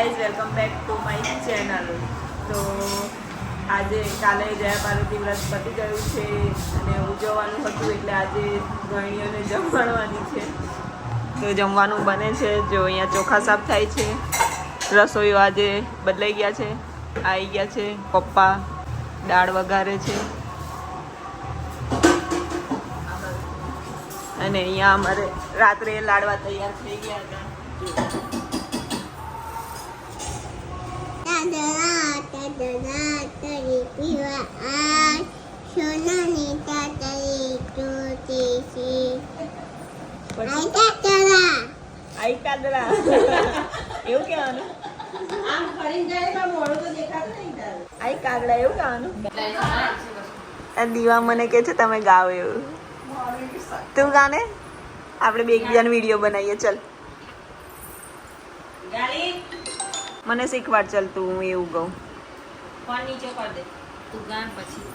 Guys, welcome back to my channel. તો આજે કાલે જયા પાર્વતી વ્રત પતી ગયું છે અને ઉજવવાનું હતું, એટલે આજે ગૃહિણીઓને જમવાનું છે. તો જમવાનું બને છે. જો અહીંયા ચોખા સાફ થાય છે, રસોઈઓ આજે બદલાઈ ગયા છે, આવી ગયા છે. પપ્પા દાળ વઘારે છે અને અહીંયા અમારે રાત્રે લાડવા તૈયાર થઈ ગયા હતા. એવું કહેવાનું, આઈ કાગડા એવું કહેવાનું. દીવા મને કે છે તમે ગાઓ એવું. તું ગાને, આપણે બે એકબીજાનો વિડીયો બનાવીએ. ચલ મને શીખવાડ. ચલ તું હું એવું કહું,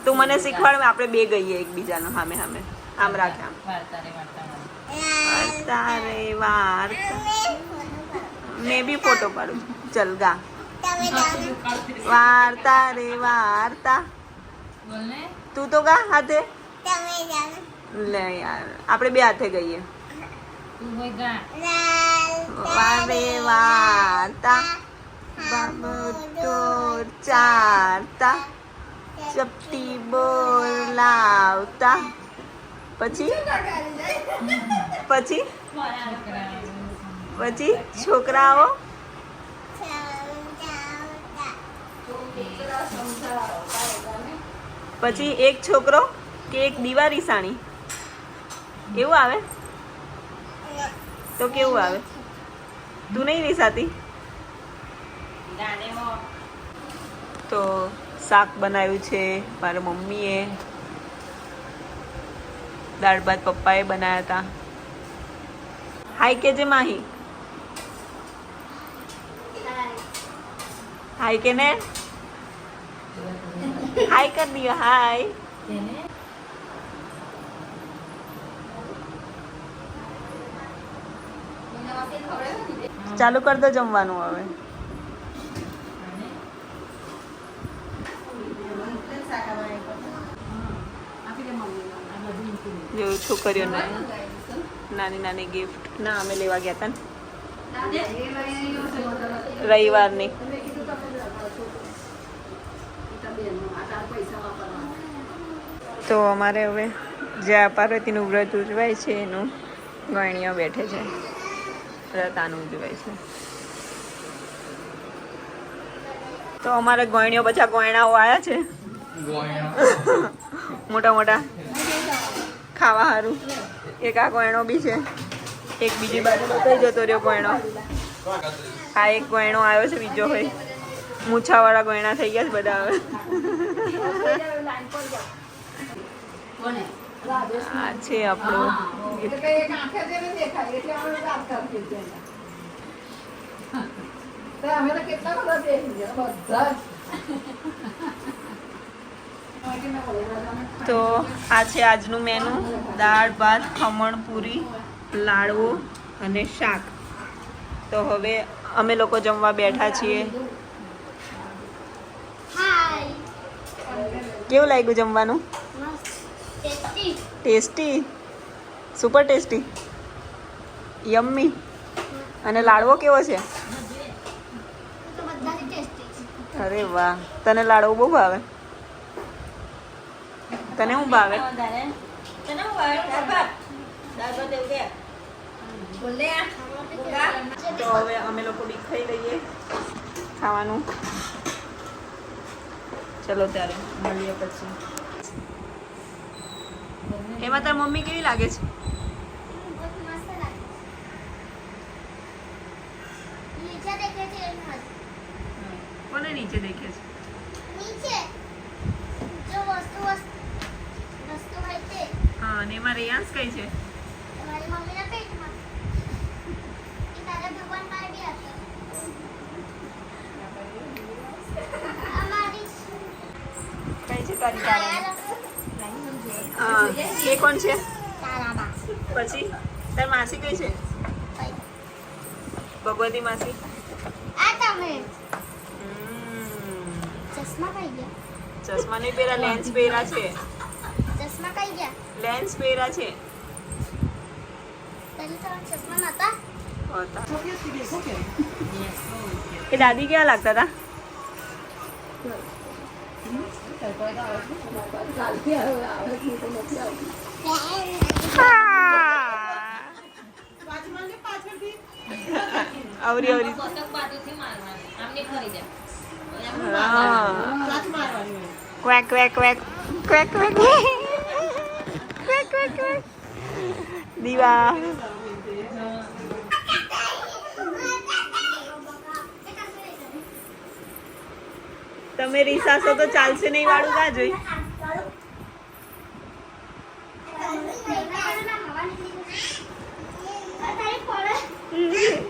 તું મને શીખવાડ, આપણે બે ગઈએ એકબીજાનો સામે સામે. આમ રાખ, આમ વાર્તા રે વાર્તા. મેં બી ફોટો પાડું. ચલ ગા. વાર્તા રે વાર્તા. તું તો ગા હાથે. લે યાર, આપણે બે હાથે ગઈએ. વારે વાર્તા બાબતો ચારતા, ચપટી બોલાવતા. પછી પછી પછી છોકરાઓ પછી એક છોકરો કે એક દિવાળી સાણી એવું આવે તો કેવું આવે? તું નહીં રીસાતી? તો શાક બનાવ્યું છે મારા મમ્મીએ, દાળ ભાત પપ્પાએ બનાવ્યા હતા. હાય કે જે માહી, હાય કે ને, હાય કર દિયો. હાય. ચાલુ કર દો જમવાનું હવે. જો છોકરીઓને નાની નાની ગિફ્ટ ના અમે લેવા ગયા હતા ને રવિવારની. તો અમારે હવે જ્યાં પાર્વતીનું વ્રત ઉજવાય છે એનું ગયણીઓ બેઠે છે. વ્રત આનું ઉજવાય છે. તો અમારે ગયણીઓ બધા ગયણાઓ આવ્યા છે મોટા મોટા ખાવા સારું. એક આ ગયણો બી છે, એક બીજી બાજુ કઈ જતો રહ્યો ગયણો. આ એક ગયણો આવ્યો છે બીજો. હોય મૂછાવાળા ગયણા થઈ ગયા છે બધા હવે. આ છે આપણું. તો આ છે આજનું મેનુ. દાળ ભાત, ખમણ પૂરી, લાડવો અને શાક. તો હવે અમે લોકો જમવા બેઠા છીએ. કેવું લાગ્યું જમવાનું? Tasty, super tasty, yummy. અને લાડવો કેવો છે? અરે વાહ, તને લાડવો બહુ ભાવે? તને શું ભાવે? તો હવે અમે લોકો બી ખાઈ લઈએ ખાવાનું. ચલો ત્યારે મળીએ પછી. એમાં તાર મમ્મી કેવી લાગે છે? કોને નીચે દેખે છે? હા, અને એમાં રેયાંશ કઈ છે? કઈ છે તારી તારા? એ કોણ છે? પછી તાર માસી કઈ છે? ભગવતી માસી. આ તમે હમ. ચશ્મા કઈ ગયા? ચશ્મા નહીં પહેરા, લેન્સ પહેરા છે. ચશ્મા કઈ ગયા? લેન્સ પહેરા છે. તને તો ચશ્મા નતા? એ દાદી કેવા લાગતા હતા? આવરી આવરી quack quack quack quack quack quack quack quack દીવા તમે રીસાસો તો ચાલશે નહીં વાળું કા જોઈ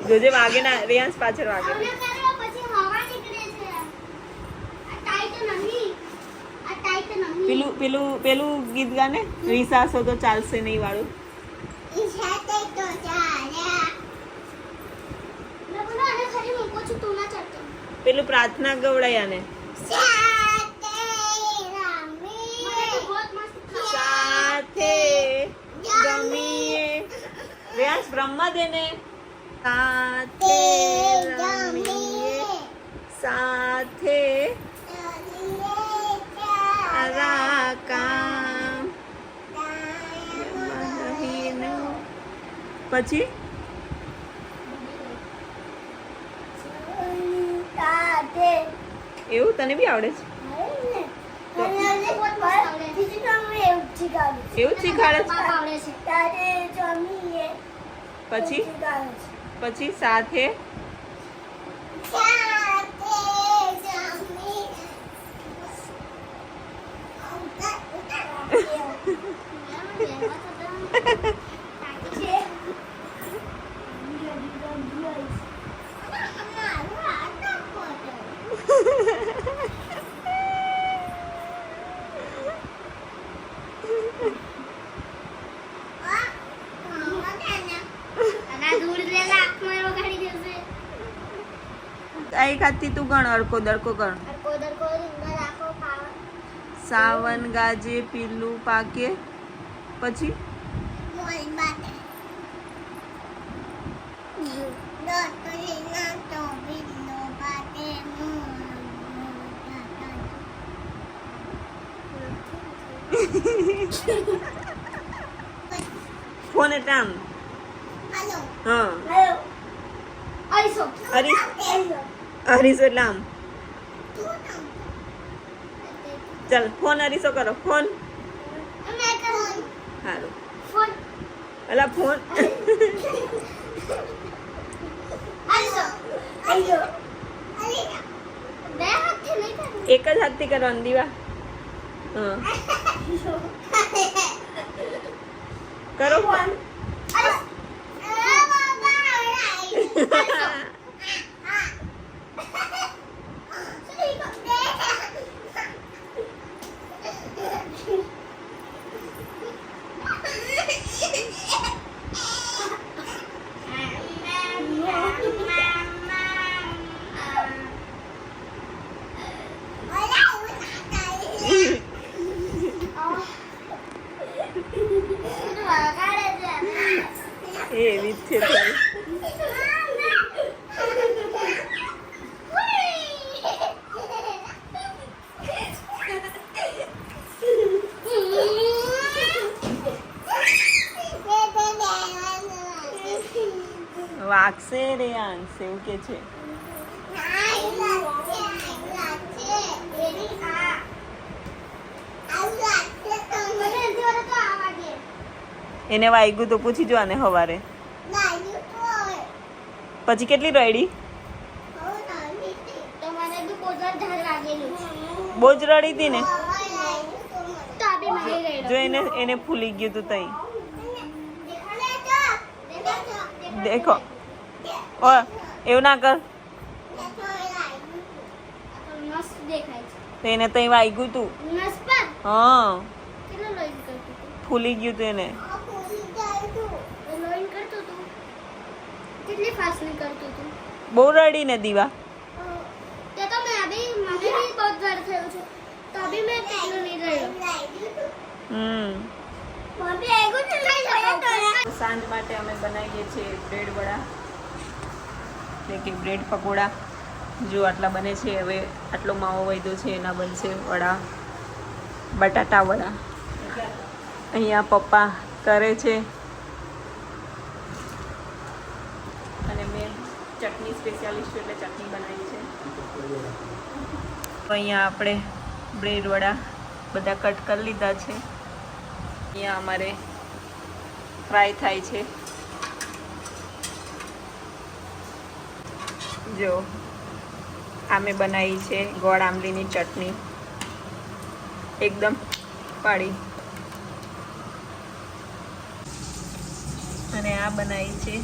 જોજે વાગે ના રેયાંશ પાછળ વાગે પેલું ગીત ગાને રીસાસો તો ચાલશે નહીં વાળું પેલું પ્રાર્થના ગવડાયા ને સાથે ગમીએ રેયાંશ બ્રહ્મા દેને સાથે રમીએ સાથે કામ પછી એવું તને બી આવડે છે એવું શીખાડે છે પછી સાથે એક હાથથી તું ગણ અડકો દડકો ગણ સાવન ગાજે પીલું પાકે પછી ફોન એટલે આમ હા હરીસો એટલે આમ ચાલ ફોન હરીસો કરો ફોન સારું અલા ફોન એક જ હાથથી કરવાનું દીવા હા કરો ફોન એવી જ છે વાગશે રે અંશ એવું કે છે એને વાગ્યું તો પૂછી જો આને હવારે પછી કેટલી રડી બહુ જ રડી હતી ને જો એને ફૂલી ગયું તું તઈ દેખો ઓ એવું ના કર તો એને તઈ વાગ્યું તું હા ફૂલી ગયું તું એને કેટલી ફાસ્ટ નહીં કરતું તું બહુ રડી ને દીવા. તે તો મેં અભી મને भी बहुत डर થયું છે તો અભી મેં કેટલું નહીં રહ્યો મમ્મી આઈગો ને લઈ જાવ. સાંજ માટે અમે બનાવીએ છીએ બ્રેડ વડા એટલે કે બ્રેડ પકોડા. જો આટલા બને છે. હવે આટલો માવો વધ્યો છે એના બનશે વડા, બટાટા વડા. અહીંયા પપ્પા કરે છે અને મેં ચટણી સ્પેશિયાલિસ્ટ એટલે ચટણી બનાવી છે. તો અહીંયા આપણે બ્રેડ વડા બધા કટ કરી લીધા છે. અહીંયા અમારે ફ્રાય થાય છે. જો આ મેં બનાવી છે ગોળ આંબલીની ચટણી, એકદમ પાડી. અને આ બનાવી છે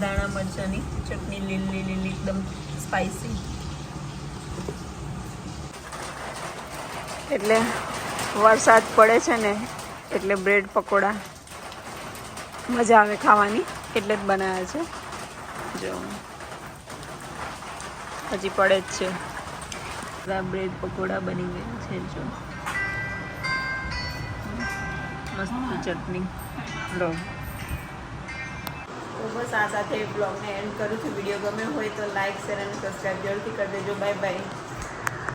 દાણા મરચાંની ચટણી, લીલી લીલી એકદમ સ્પાઇસી. એટલે વરસાદ પડે છે ને એટલે બ્રેડ પકોડા મજા આવે ખાવાની એટલે જ બનાવ્યા છે. જો હજી પડે જ છે. બ્રેડ પકોડા બની ગયા છે. જો મસ્ત ચટણી લો. તો બસ આ સાથે બ્લોગને એન્ડ કરું છું. વિડીયો ગમ્યો હોય તો લાઈક, શેર અને સબસ્ક્રાઈબ જરૂરથી કરી દેજો. Bye bye.